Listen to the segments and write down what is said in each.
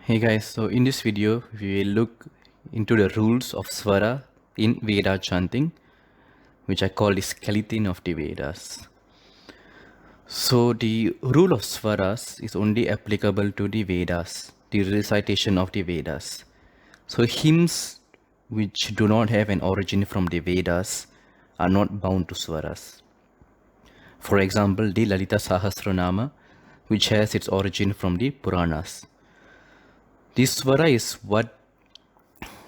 Hey guys, so in this video we will look into the rules of Svara in Veda chanting, which I call the skeleton of the Vedas. So the rule of Svaras is only applicable to the Vedas, the recitation of the Vedas. So hymns which do not have an origin from the Vedas are not bound to Svaras. For example, the Lalita Sahasranama, which has its origin from the Puranas. This Svara is what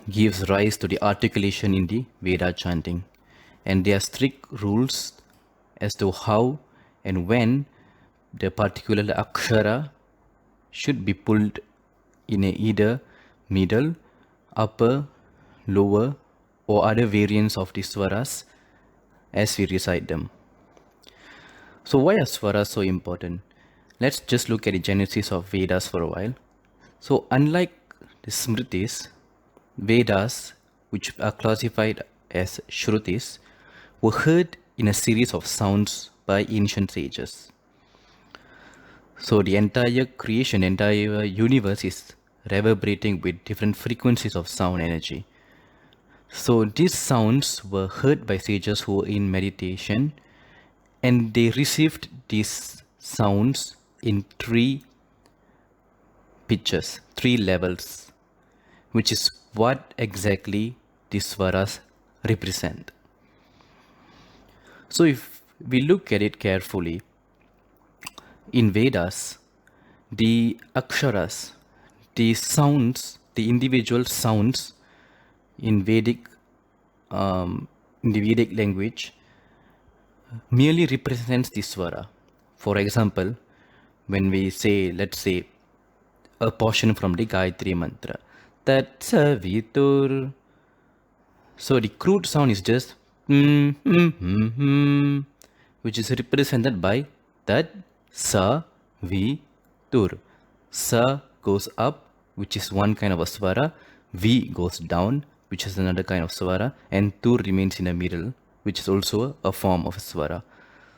gives rise to the articulation in the Veda chanting, and there are strict rules as to how and when the particular akshara should be pulled in either middle, upper, lower, or other variants of the swaras as we recite them. So why are swaras so important? Let's just look at the genesis of Vedas for a while. So unlike the Smritis, Vedas, which are classified as Shrutis, were heard in a series of sounds by ancient sages. So the entire creation, entire universe is reverberating with different frequencies of sound energy. So these sounds were heard by sages who were in meditation, and they received these sounds in three pitches, three levels, which is what exactly the swaras represent. So if we look at it carefully, in Vedas, the aksharas, the sounds, the individual sounds in Vedic, in the Vedic language, merely represents the swara. For example, when we say, let's say, a portion from the Gayatri mantra, Tat Savitur. So the crude sound is just which is represented by Tat Savitur. Sa goes up, which is one kind of a swara. V goes down, which is another kind of swara, and Tur remains in the middle, which is also a form of a swara.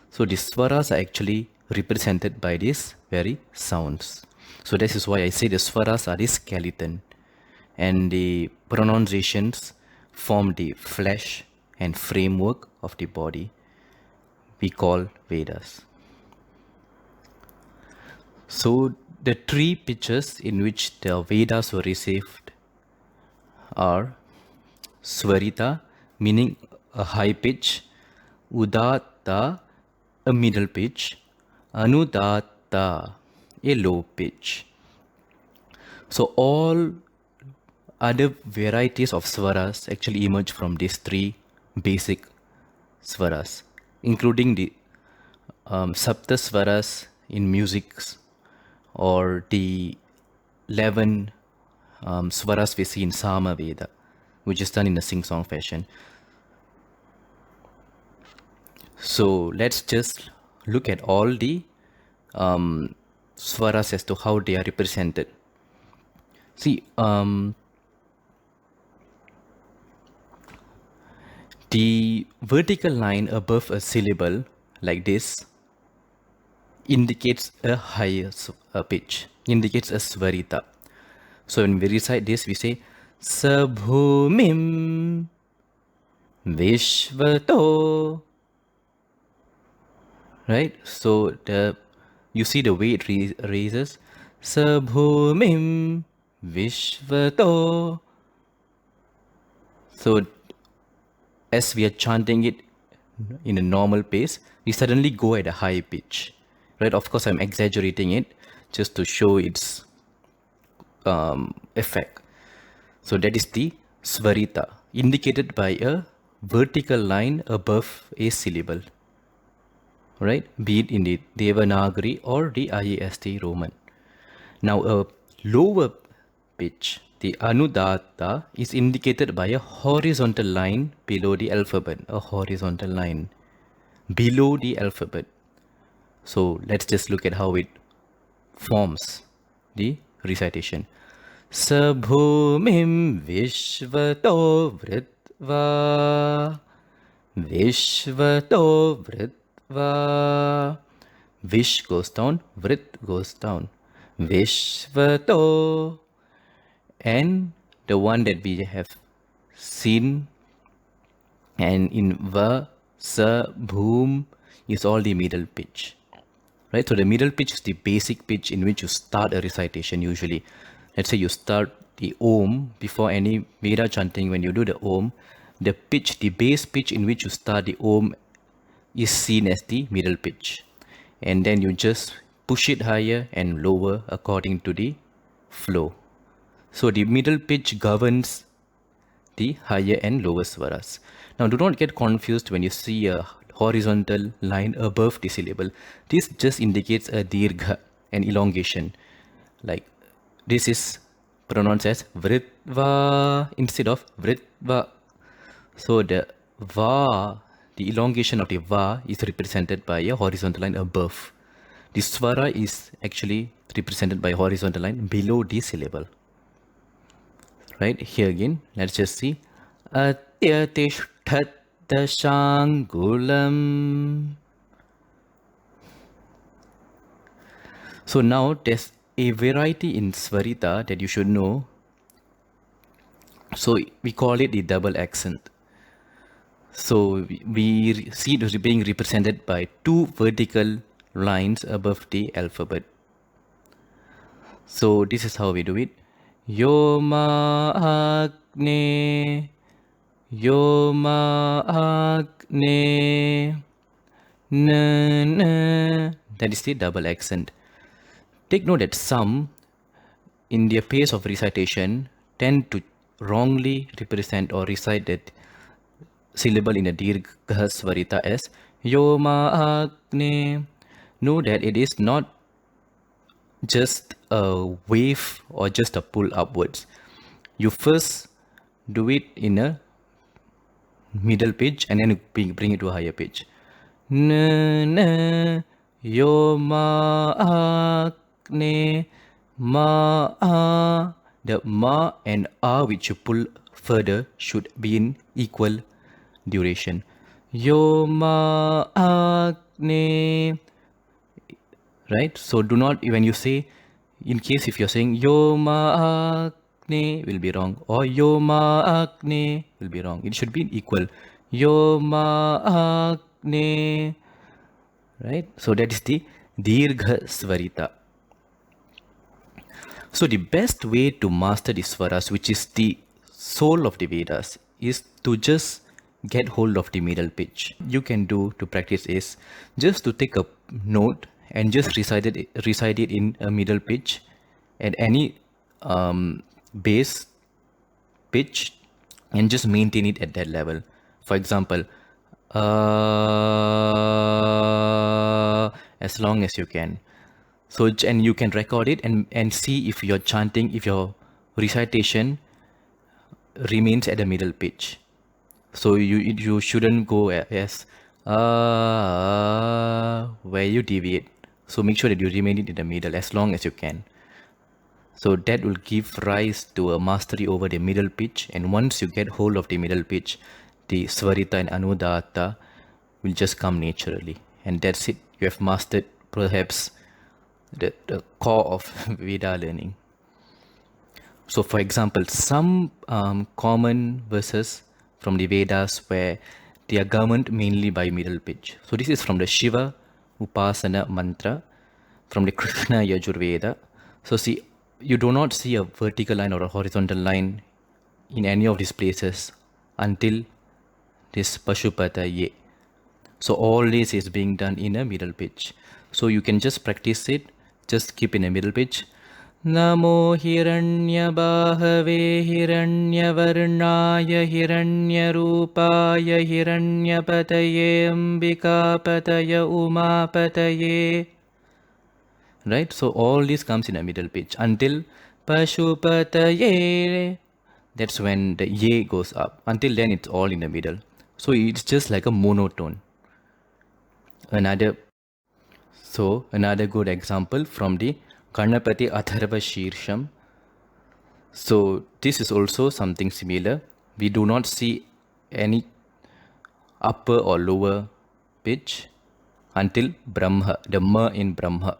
So the swaras are actually represented by these very sounds. So this is why I say the swaras are the skeleton, and the pronunciations form the flesh and framework of the body we call Vedas. So the three pitches in which the Vedas were received are svarita, meaning a high pitch, udaattaa, a middle pitch, anudaattaa, a low pitch. So all other varieties of swaras actually emerge from these three basic swaras, including the sapta swaras in musics, or the 11 swaras we see in Sama Veda, which is done in a sing-song fashion. So let's just look at all the swaras as to how they are represented. See, the vertical line above a syllable like this indicates a higher pitch, indicates a svarita. So when we recite this, we say Sabhumim Vishvato. Right? So you see the way it raises. Sabhumim Vishvato. So as we are chanting it in a normal pace, we suddenly go at a high pitch. Right? Of course, I'm exaggerating it just to show its effect. So that is the svarita, indicated by a vertical line above a syllable. Right? Be it in the Devanagari or the IAST Roman. Now a lower pitch, the anudaattaa, is indicated by a horizontal line below the alphabet, a horizontal line below the alphabet. So let's just look at how it forms the recitation. Sabhumim vishvato vritva, vishvato vritva. Vish goes down, vrit goes down. Vishvato. and the one that we have seen and in va, sa, bhoom is all the middle pitch. Right? So the middle pitch is the basic pitch in which you start a recitation usually. Let's say you start the Om before any Veda chanting. When you do the Om, the pitch, the base pitch in which you start the Om is seen as the middle pitch. And then you just push it higher and lower according to the flow. So the middle pitch governs the higher and lower svaras. Now do not get confused when you see a horizontal line above the syllable. This just indicates a dirgha, an elongation. Like this is pronounced as vritva instead of vritva. So the va, the elongation of the va is represented by a horizontal line above. The svara is actually represented by a horizontal line below the syllable. Right, here again, let's just see. Atyatishtat dashangulam. So now there's a variety in svarita that you should know. So we call it the double accent. So we see it being represented by two vertical lines above the alphabet. So this is how we do it. Yoma agne, Yoma agne, na na. That is the double accent. Take note that some, in their pace of recitation, tend to wrongly represent or recite that syllable in a dirgha svarita as Yoma agne. Know that it is not just a wave or just a pull upwards. You first do it in a middle pitch and then bring it to a higher pitch. Na na Yoma agne ma a. The ma and a which you pull further should be in equal duration. Yoma agne. Right? So do not, when you say, in case if you're saying Yoma agne will be wrong, or Yoma agne will be wrong. It should be equal. Yoma agne. Right? So that is the dirgha svarita. So the best way to master the svaras, which is the soul of the Vedas, is to just get hold of the middle pitch. You can do to practice is just to take a note and just recite it in a middle pitch at any bass pitch and just maintain it at that level. For example, as long as you can. So, and you can record it and see if your chanting, if your recitation remains at the middle pitch. So you shouldn't go as where you deviate. So make sure that you remain it in the middle as long as you can. So that will give rise to a mastery over the middle pitch. And once you get hold of the middle pitch, the svarita and anudaattaa will just come naturally. And that's it. You have mastered perhaps the core of Veda learning. So for example, some common verses from the Vedas where they are governed mainly by middle pitch. So this is from the Shiva Upasana mantra, from the Krishna Yajurveda. So see, you do not see a vertical line or a horizontal line in any of these places until this Pashupata Ye. So all this is being done in a middle pitch. So you can just practice it, just keep in a middle pitch. Namo Hiranyabahave Hiranyavarnaya Hiranyarupaya Hiranyapataye Ambikapataya Umapataye. Right? So all this comes in a middle pitch until Pashupataye. That's when the Ye goes up. Until then it's all in the middle. So it's just like a monotone. Another good example from the Ganapati Atharva Shirsham. So this is also something similar. We do not see any upper or lower pitch until Brahma, the Ma in Brahma.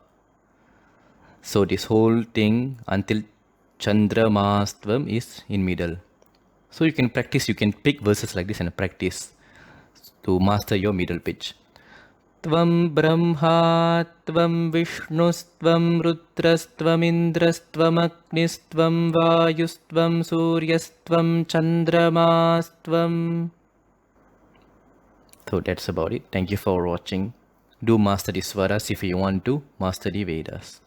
So this whole thing until Chandramastvam is in middle. So you can practice, you can pick verses like this and practice to master your middle pitch. Tvam Brahma, Tvam Vishnustvam Rudrastvam Indrastvam Agnistvam Vayustvam Suryastvam Chandramasstvam. So that's about it. Thank you for watching. Do master the Svaras if you want to master the Vedas.